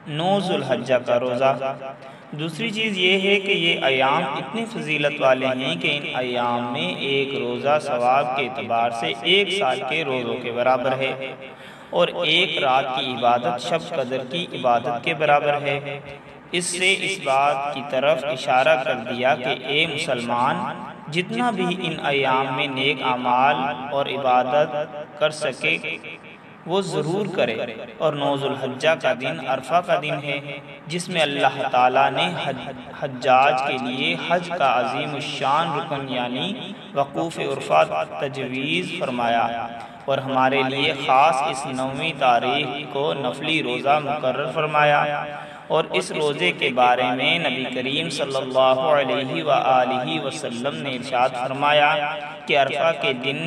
9 ذوالحجہ کا روزہ۔ دوسری چیز یہ ہے کہ یہ ایام اتنی فضیلت والے ہیں کہ ان ایام میں ایک روزہ ثواب کے اعتبار سے 1 سال کے روزوں کے برابر ہے، اور ایک رات کی عبادت شب قدر کی عبادت کے برابر ہے۔ اس سے اس بات کی طرف اشارہ کر دیا کہ اے مسلمان، جتنا بھی ان ایام میں نیک اعمال اور عبادت کر سکے وہ ضرور کرے۔ اور 9 ذوالحجہ کا دن عرفہ کا دن ہے، جس میں اللہ تعالیٰ نے حجاج کے لیے حج کا عظیم الشان رکن یعنی وقوف عرفہ تجویز فرمایا، اور ہمارے لیے خاص اس 9ویں تاریخ کو نفلی روزہ مقرر فرمایا۔ اور اس روزے کے بارے میں نبی کریم صلی اللہ علیہ وآلہ وسلم نے ارشاد فرمایا کہ عرفہ کے دن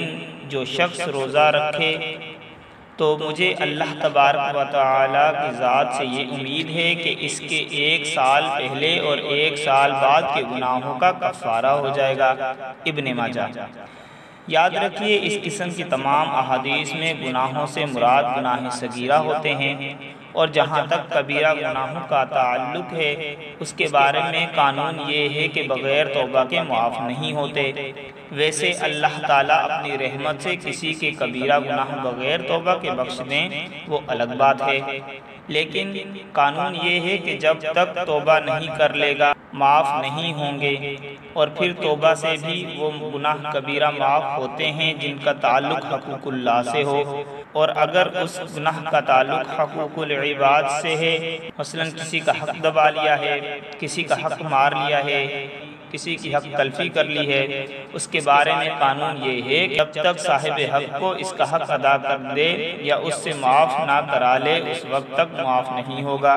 جو شخص روزہ رکھے تو مجھے اللہ تبارک و تعالیٰ کی ذات سے یہ امید ہے کہ اس کے 1 سال پہلے اور 1 سال بعد کے گناہوں کا کفارہ ہو جائے گا۔ ابن ماجہ۔ یاد رکھیے، اس قسم کی تمام احادیث میں گناہوں سے مراد گناہ صغیرہ ہوتے ہیں، اور جہاں تک کبیرہ گناہوں کا تعلق ہے اس کے بارے میں قانون یہ ہے کہ بغیر توبہ کے معاف نہیں ہوتے۔ ویسے اللہ تعالیٰ اپنی رحمت سے کسی کے کبیرہ گناہ بغیر توبہ کے بخش دیں وہ الگ بات ہے، لیکن قانون یہ ہے کہ جب تک توبہ نہیں کر لے گا معاف نہیں ہوں گے، اور پھر توبہ سے بھی وہ گناہ کبیرہ معاف ہوتے ہیں جن کا تعلق حقوق اللہ سے ہو، اور اگر اس گناہ کا تعلق حقوق العباد سے ہے، مثلا کسی کا حق دبا لیا ہے، کسی کا حق مار لیا ہے، کسی کی حق تلفی کر لی ہے، اس کے بارے میں قانون یہ ہے کہ جب تک صاحب حق کو اس کا حق ادا کر دے یا اس سے معاف نہ کرا لے اس وقت تک معاف نہیں ہوگا۔